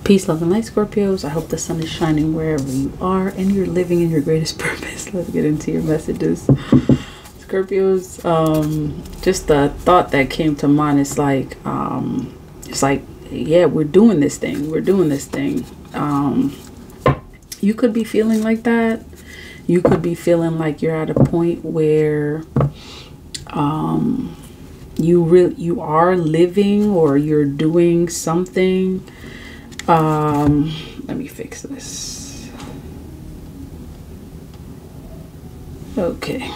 Peace, love, and light, Scorpios. I hope the sun is shining wherever you are and you're living in your greatest purpose. Let's get into your messages. Scorpios, just the thought that came to mind is like, yeah, we're doing this thing. We're doing this thing. You could be feeling like that. You could be feeling like you're at a point where you are living or you're doing something. Let me fix this. Okay.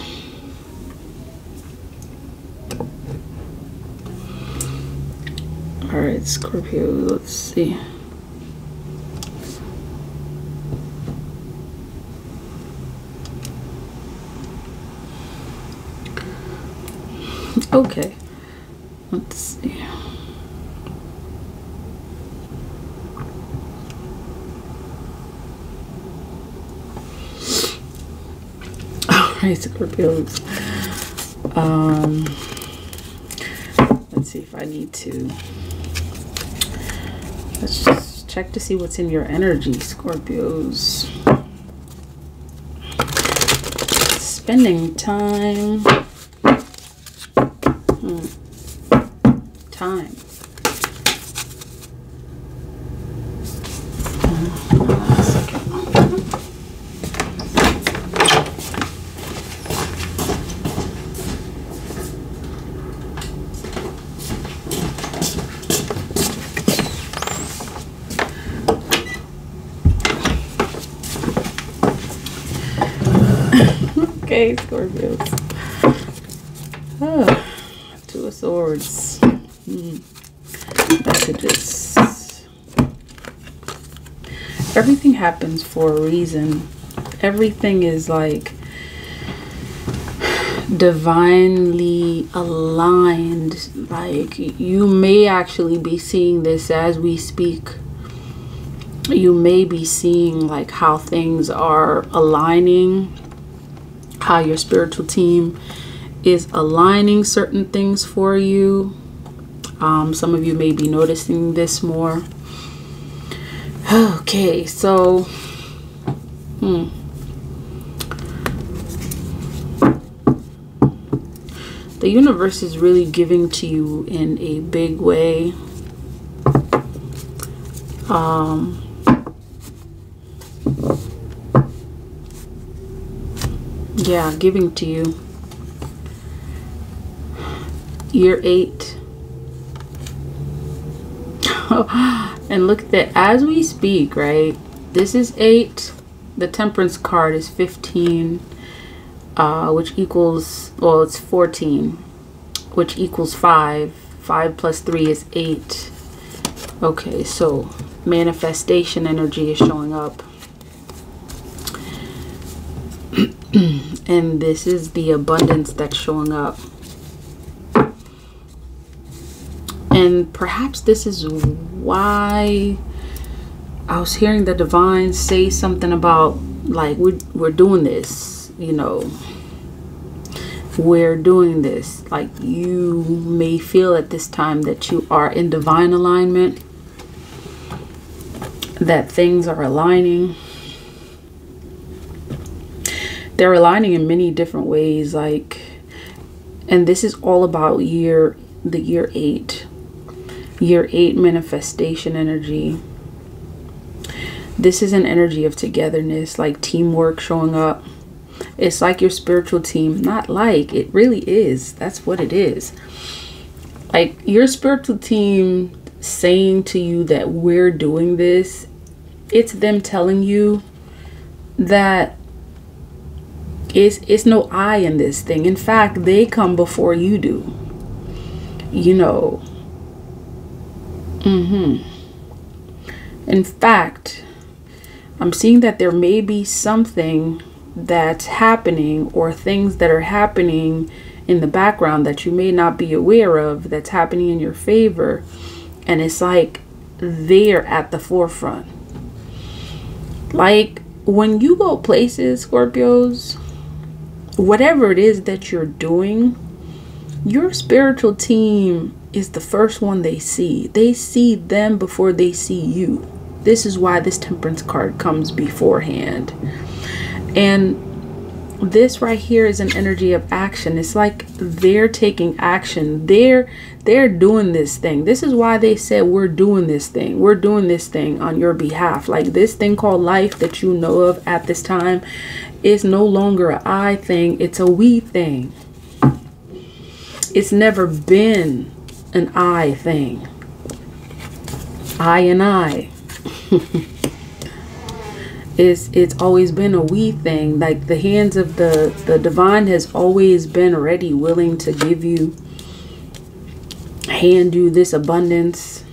All right, Scorpio, let's see. Okay, let's see. Alright, Scorpios. Let's see if I need to. Let's just check to see what's in your energy, Scorpios. Spending time. Time. Okay, Scorpios. Oh, Two of Swords. Messages. Everything happens for a reason. Everything is like divinely aligned. Like you may actually be seeing this as we speak. You may be seeing like how things are aligning, how your spiritual team is aligning certain things for you. Some of you may be noticing this more. Okay, so the universe is really giving to you in a big way. Yeah, giving to you. Year 8. And look at that, as we speak, right? This is 8. The Temperance card is 15, which equals, well, it's 14, which equals 5. 5 plus 3 is 8. Okay, so manifestation energy is showing up. And this is the abundance that's showing up. And perhaps this is why I was hearing the divine say something about like we're doing this, you know. We're doing this. Like you may feel at this time that you are in divine alignment, that things are aligning. They're aligning in many different ways, like, and this is all about the year 8. Year 8 manifestation energy. This is an energy of togetherness, like teamwork showing up. It's like your spiritual team, not like, it really is. That's what it is. Like your spiritual team saying to you that we're doing this, it's them telling you that it's no I in this thing. In fact, they come before you do. You know. In fact, I'm seeing that there may be something that's happening or things that are happening in the background that you may not be aware of that's happening in your favor. And it's like they're at the forefront. Like when you go places, Scorpios, whatever it is that you're doing, your spiritual team is the first one they see. They see them before they see you. This is why this Temperance card comes beforehand. And this right here is an energy of action. It's like they're taking action. They're doing this thing. This is why they said, we're doing this thing. We're doing this thing on your behalf. Like this thing called life that you know of at this time is no longer an I thing. It's a we thing. It's never been an I thing. I and I. It's always been a we thing. Like the hands of the divine has always been ready, willing to give you, hand you this abundance.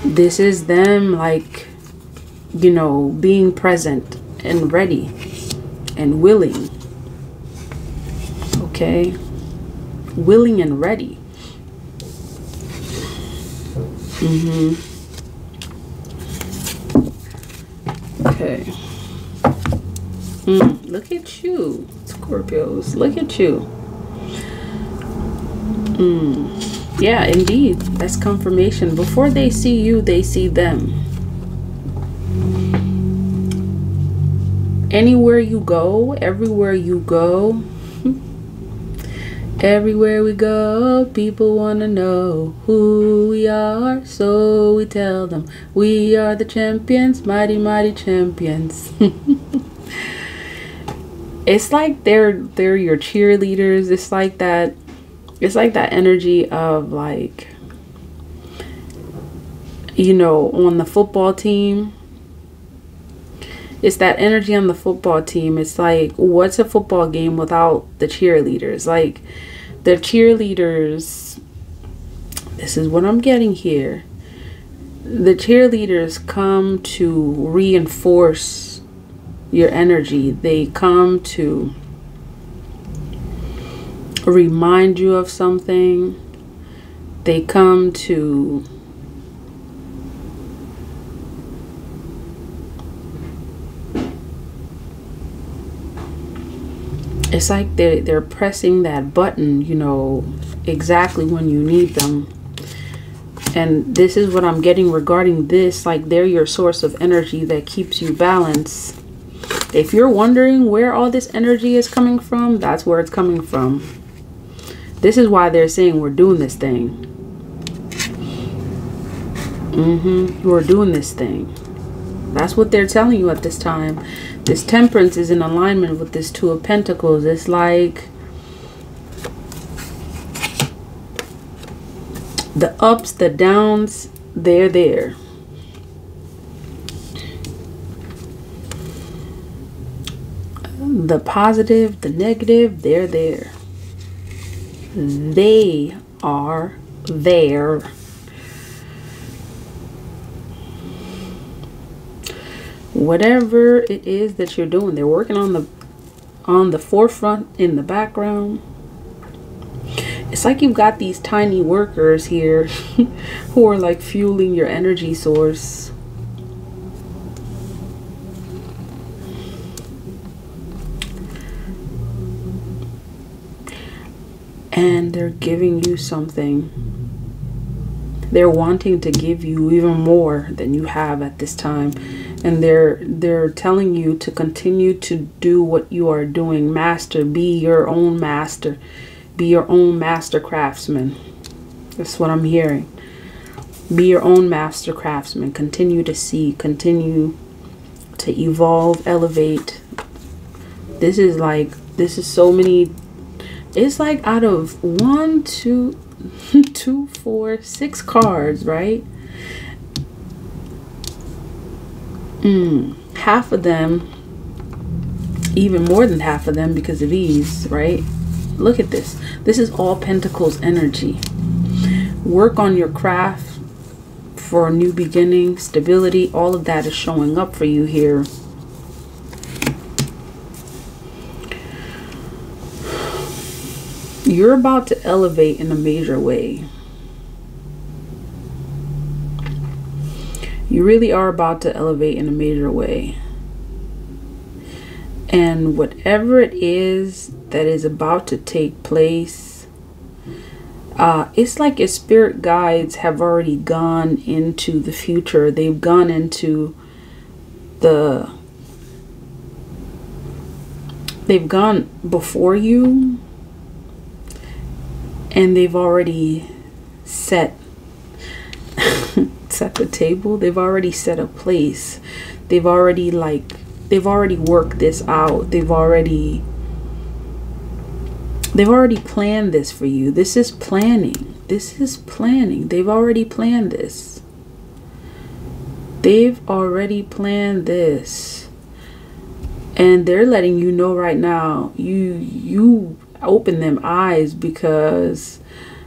This is them, like, you know, being present and ready and willing. Okay, willing and ready. Okay. Look at you, Scorpios. Look at you. Yeah, indeed. That's confirmation. Before they see you, they see them. Anywhere you go, everywhere you go, everywhere we go, people want to know who we are, so we tell them we are the champions, mighty, mighty champions. It's like they're your cheerleaders. It's like that energy of, like, you know, on the football team. It's that energy on the football team. It's like, what's a football game without the cheerleaders? Like, the cheerleaders, this is what I'm getting here. The cheerleaders come to reinforce your energy. They come to remind you of something. They come to it's like they're pressing that button, you know, exactly when you need them. And this is what I'm getting regarding this. Like, they're your source of energy that keeps you balanced. If you're wondering where all this energy is coming from, that's where it's coming from. This is why they're saying we're doing this thing. We're doing this thing. That's what they're telling you at this time. This Temperance is in alignment with this Two of Pentacles. It's like the ups, the downs, they're there. The positive, the negative, they're there. They are there. Whatever it is that you're doing, they're working on the forefront, in the background. It's like you've got these tiny workers here who are like fueling your energy source. And they're giving you something. They're wanting to give you even more than you have at this time. And they're telling you to continue to do what you are doing. Master, be your own master. Be your own master craftsman. That's what I'm hearing. Be your own master craftsman. Continue to see. Continue to evolve, elevate. This is so many. It's like out of 1, 2, 2, 4, 6 cards, right? Half of them, even more than half of them because of ease, right? Look at this. This is all Pentacles energy. Work on your craft for a new beginning, stability. All of that is showing up for you here. You're about to elevate in a major way. You really are about to elevate in a major way. And whatever it is that is about to take place, It's like your spirit guides have already gone into the future. They've gone into they've gone before you, and they've already set the table. They've already set a place. They've already worked this out. They've already planned this for you. This is planning. This is planning. They've already planned this. They've already planned this. And they're letting you know right now, you open them eyes, because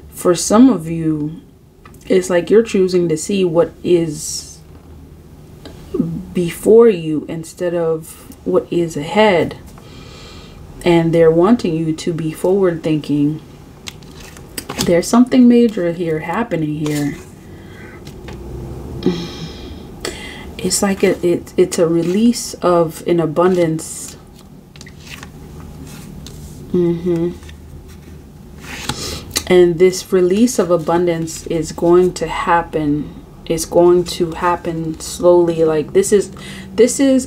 for some of you, it's like you're choosing to see what is before you instead of what is ahead. And they're wanting you to be forward thinking. There's something major here happening here. It's like it's a release of an abundance. And this release of abundance is going to happen. It's going to happen slowly. Like this is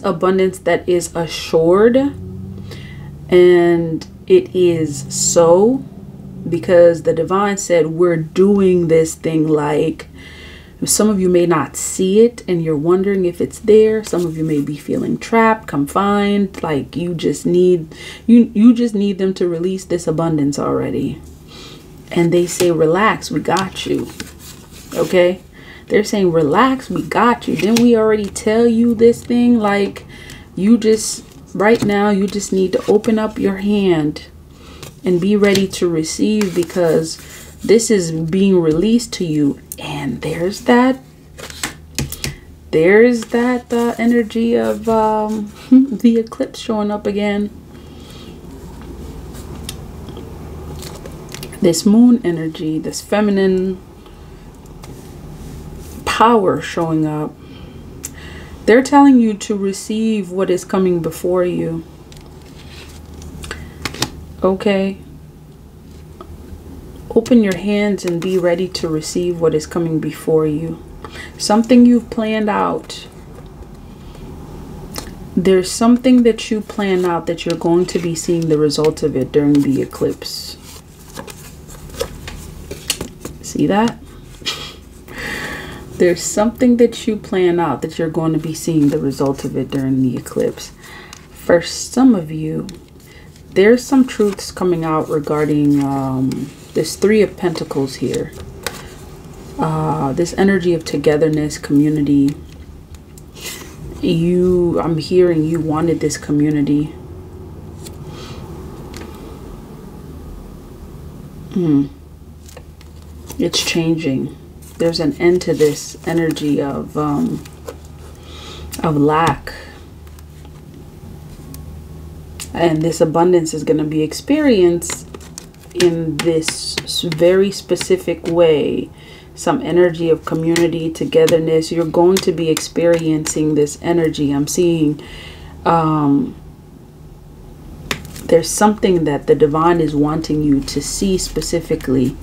abundance that is assured. And it is so, because the divine said we're doing this thing. Like, some of you may not see it and you're wondering if it's there. Some of you may be feeling trapped, confined, like you just need them to release this abundance already. And they say, relax, we got you. Okay? They're saying, relax, we got you. Didn't we already tell you this thing? Like, right now, you just need to open up your hand and be ready to receive, because this is being released to you. And there's that energy of the eclipse showing up again. This moon energy, this feminine power showing up. They're telling you to receive what is coming before you. Okay? Open your hands and be ready to receive what is coming before you. Something you've planned out. There's something that you plan out that you're going to be seeing the result of it during the eclipse. See that? There's something that you plan out that you're going to be seeing the result of it during the eclipse. For some of you, there's some truths coming out regarding this Three of Pentacles here. This energy of togetherness, community. I'm hearing you wanted this community. It's changing. There's an end to this energy of lack. And this abundance is going to be experienced in this very specific way. Some energy of community, togetherness. You're going to be experiencing this energy. I'm seeing there's something that the divine is wanting you to see specifically.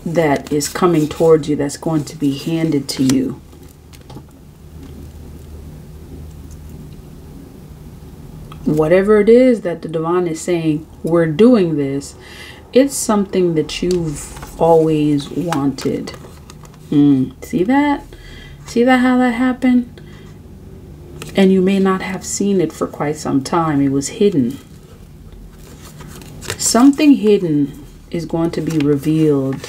That is coming towards you, that's going to be handed to you. Whatever it is that the divine is saying, we're doing this, it's something that you've always wanted. See that? See that, how that happened? And you may not have seen it for quite some time. It was hidden. Something hidden is going to be revealed.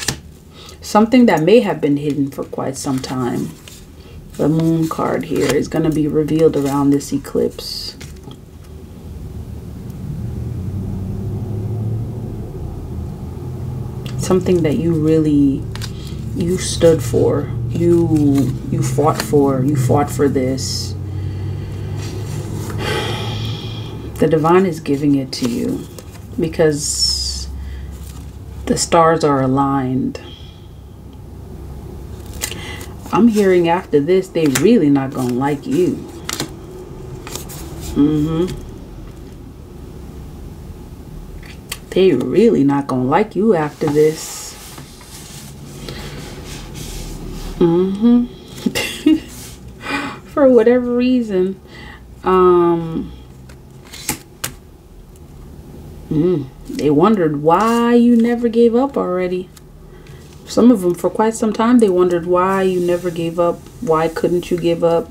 Something that may have been hidden for quite some time. The moon card here is going to be revealed around this eclipse. Something that you stood for. You fought for. You fought for this. The divine is giving it to you because the stars are aligned. I'm hearing after this, they really not gonna like you. They really not gonna like you after this. For whatever reason. They wondered why you never gave up already. Some of them, for quite some time, they wondered why you never gave up. Why couldn't you give up?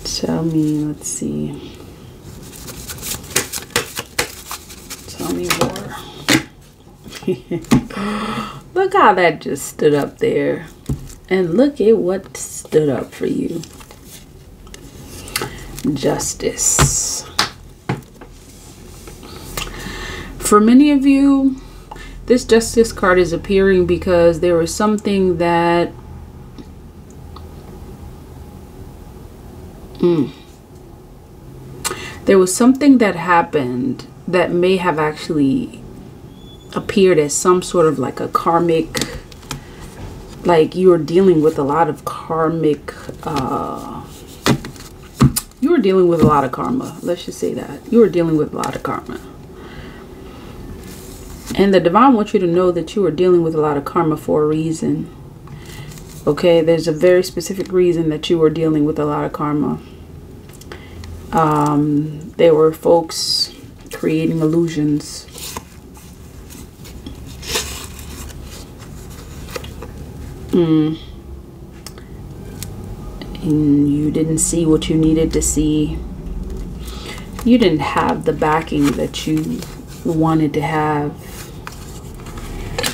Tell me, let's see. Tell me more. Look how that just stood up there. And look at what stood up for you. Justice. For many of you, this Justice card is appearing because there was something that there was something that happened that may have actually appeared as some sort of like a karmic, like you were dealing with a lot of karmic, you were dealing with a lot of karma. Let's just say that. You were dealing with a lot of karma. And the divine wants you to know that you are dealing with a lot of karma for a reason. Okay, there's a very specific reason that you are dealing with a lot of karma. There were folks creating illusions. And you didn't see what you needed to see. You didn't have the backing that you wanted to have.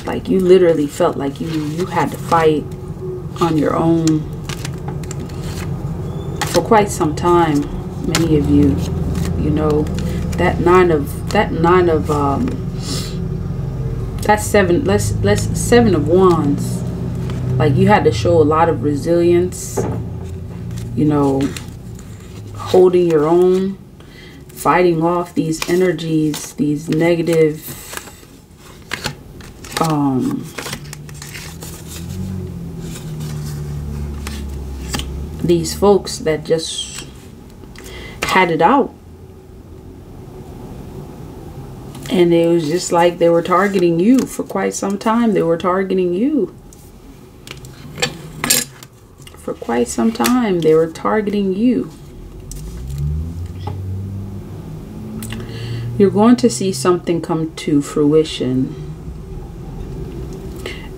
Like you literally felt like you had to fight on your own for quite some time. Many of you, you know, that seven of wands. Like you had to show a lot of resilience, you know, holding your own, fighting off these energies, these negative these folks that just had it out. And it was just like they were targeting you for quite some time. They were targeting you. For quite some time, they were targeting you. You're going to see something come to fruition.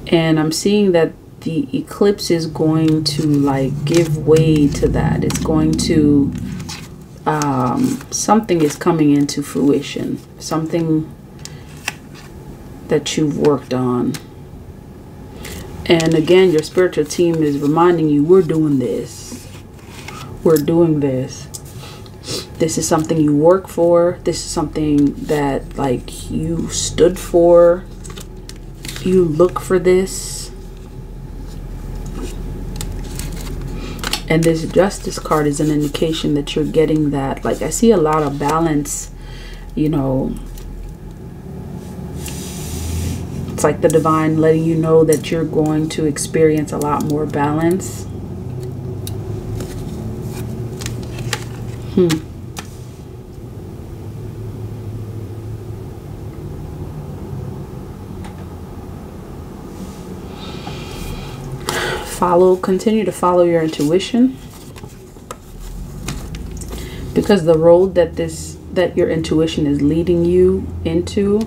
And I'm seeing that the eclipse is going to like give way to that. It's going to, something is coming into fruition. Something that you've worked on. And again, your spiritual team is reminding you, we're doing this. We're doing this. This is something you work for. This is something that like you stood for. You look for this. And this Justice card is an indication that you're getting that. Like I see a lot of balance, you know. It's like the divine letting you know that you're going to experience a lot more balance. Continue to follow your intuition. Because the road that your intuition is leading you into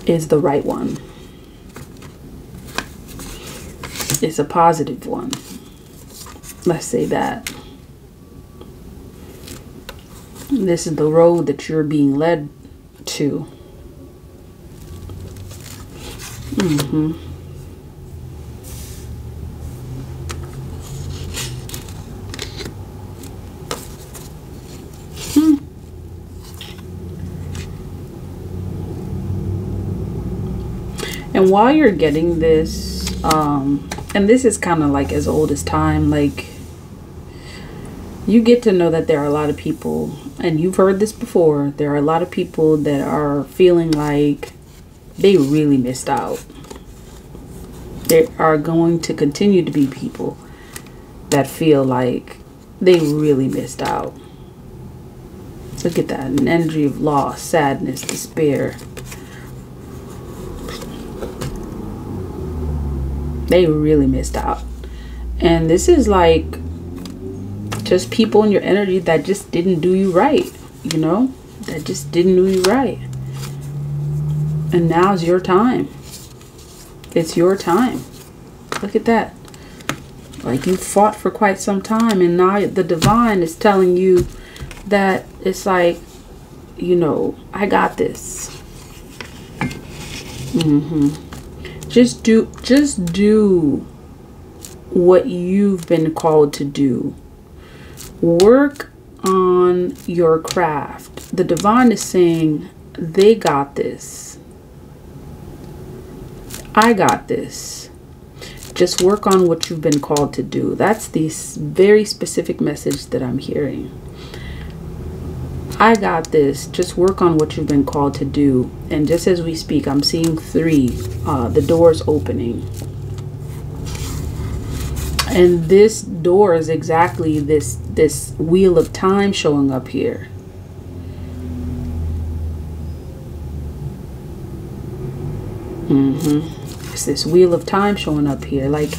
is the right one. It's a positive one. Let's say that. This is the road that you're being led to. And while you're getting this, and this is kind of like as old as time, like You get to know that there are a lot of people, and you've heard this before, there are a lot of people that are feeling like they really missed out. There are going to continue to be people that feel like they really missed out. Look at that, an energy of loss, sadness, despair. They really missed out. And this is like just people in your energy that just didn't do you right, you know, that just didn't do you right. And now's your time. It's your time. Look at that. Like you fought for quite some time, and now the divine is telling you that it's like, you know, I got this. Just do what you've been called to do. Work on your craft. The divine is saying, they got this. I got this. Just work on what you've been called to do. That's the very specific message that I'm hearing. I got this. Just work on what you've been called to do. And just as we speak, I'm seeing 3, the doors opening. And this door is exactly this wheel of time showing up here. It's this wheel of time showing up here. Like,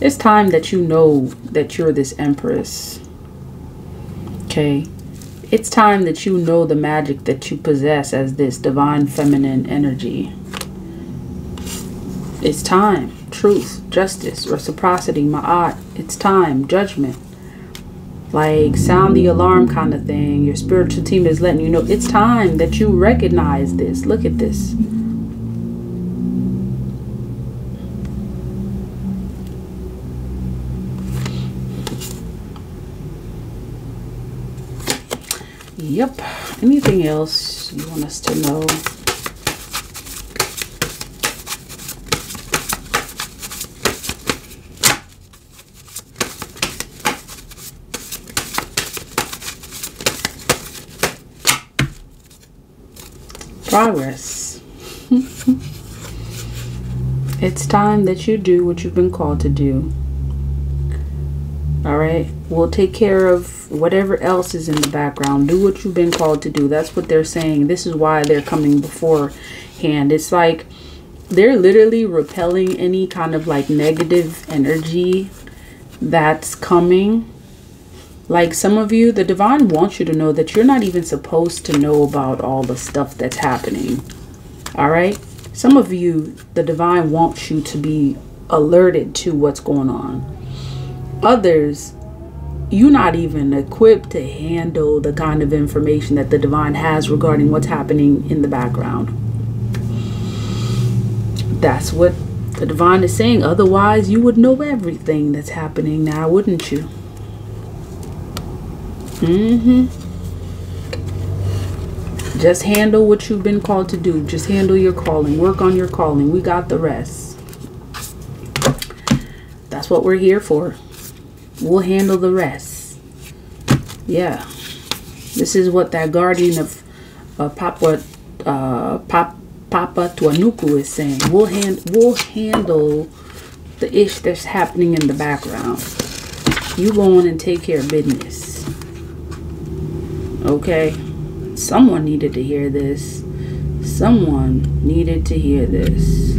it's time that you know that you're this empress. Okay? It's time that you know the magic that you possess as this divine feminine energy. It's time. Truth, justice, reciprocity, ma'at. It's time. Judgment. Like, sound the alarm kind of thing. Your spiritual team is letting you know it's time that you recognize this. Look at this. Yep. Anything else you want us to know? Progress. It's time that you do what you've been called to do. All right, we'll take care of whatever else is in the background. Do what you've been called to do. That's what they're saying. This is why they're coming beforehand. It's like they're literally repelling any kind of like negative energy that's coming. Like, some of you, the divine wants you to know that you're not even supposed to know about all the stuff that's happening. All right. Some of you, the divine wants you to be alerted to what's going on. Others, you're not even equipped to handle the kind of information that the divine has regarding what's happening in the background. That's what the divine is saying. Otherwise, you would know everything that's happening now, wouldn't you? Just handle what you've been called to do. Just handle your calling. Work on your calling. We got the rest. That's what we're here for. We'll handle the rest. Yeah. This is what that guardian of Papa Tuanuku is saying. We'll handle the ish that's happening in the background. You go on and take care of business. Okay? Someone needed to hear this. Someone needed to hear this.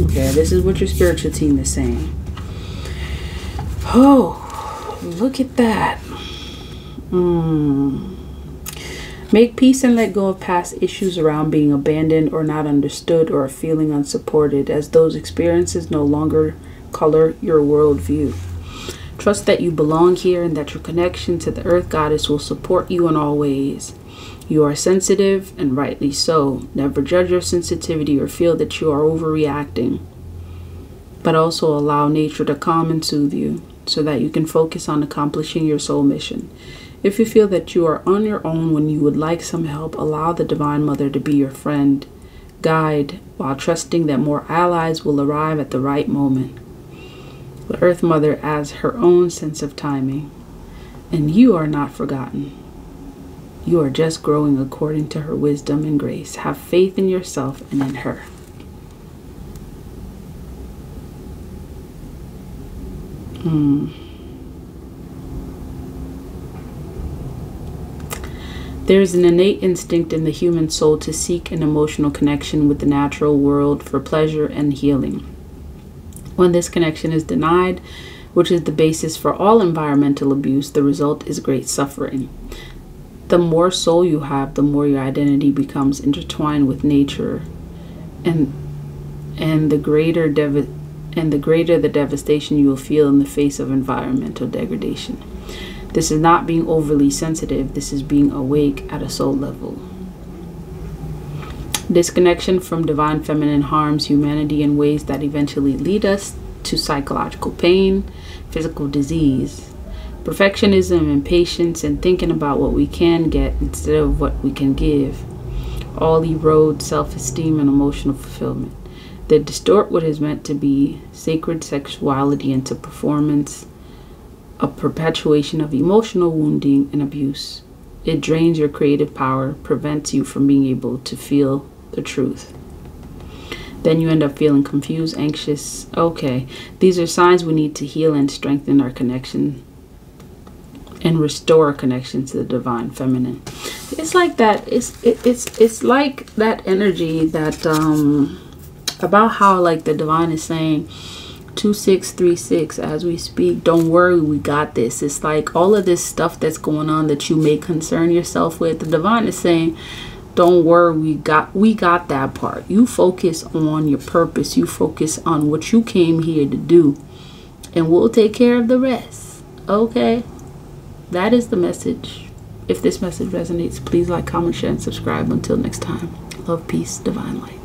Okay, this is what your spiritual team is saying. Oh, look at that. Make peace and let go of past issues around being abandoned or not understood or feeling unsupported, as those experiences no longer color your worldview. Trust that you belong here and that your connection to the Earth Goddess will support you in all ways. You are sensitive, and rightly so. Never judge your sensitivity or feel that you are overreacting, but also allow nature to calm and soothe you so that you can focus on accomplishing your soul mission. If you feel that you are on your own when you would like some help, allow the Divine Mother to be your friend, guide, while trusting that more allies will arrive at the right moment. The Earth Mother adds her own sense of timing. And you are not forgotten. You are just growing according to her wisdom and grace. Have faith in yourself and in her. There is an innate instinct in the human soul to seek an emotional connection with the natural world for pleasure and healing. When this connection is denied, which is the basis for all environmental abuse, the result is great suffering. The more soul you have, the more your identity becomes intertwined with nature, and the greater the devastation you will feel in the face of environmental degradation. This is not being overly sensitive. This is being awake at a soul level. Disconnection from divine feminine harms humanity in ways that eventually lead us to psychological pain, physical disease, perfectionism, impatience, and thinking about what we can get instead of what we can give. All erode self-esteem and emotional fulfillment. They distort what is meant to be sacred sexuality into performance, a perpetuation of emotional wounding and abuse. It drains your creative power, prevents you from being able to feel the truth. Then you end up feeling confused, anxious. Okay, these are signs we need to heal and strengthen our connection and restore our connection to the divine feminine. It's like that. It's like that energy that about how like the divine is saying 2636 as we speak. Don't worry, we got this. It's like all of this stuff that's going on that you may concern yourself with. The divine is saying, don't worry, we got that part. You focus on your purpose. You focus on what you came here to do, and we'll take care of the rest. Okay, that is the message. If this message resonates, please like, comment, share, and subscribe. Until next time, love, peace, divine light.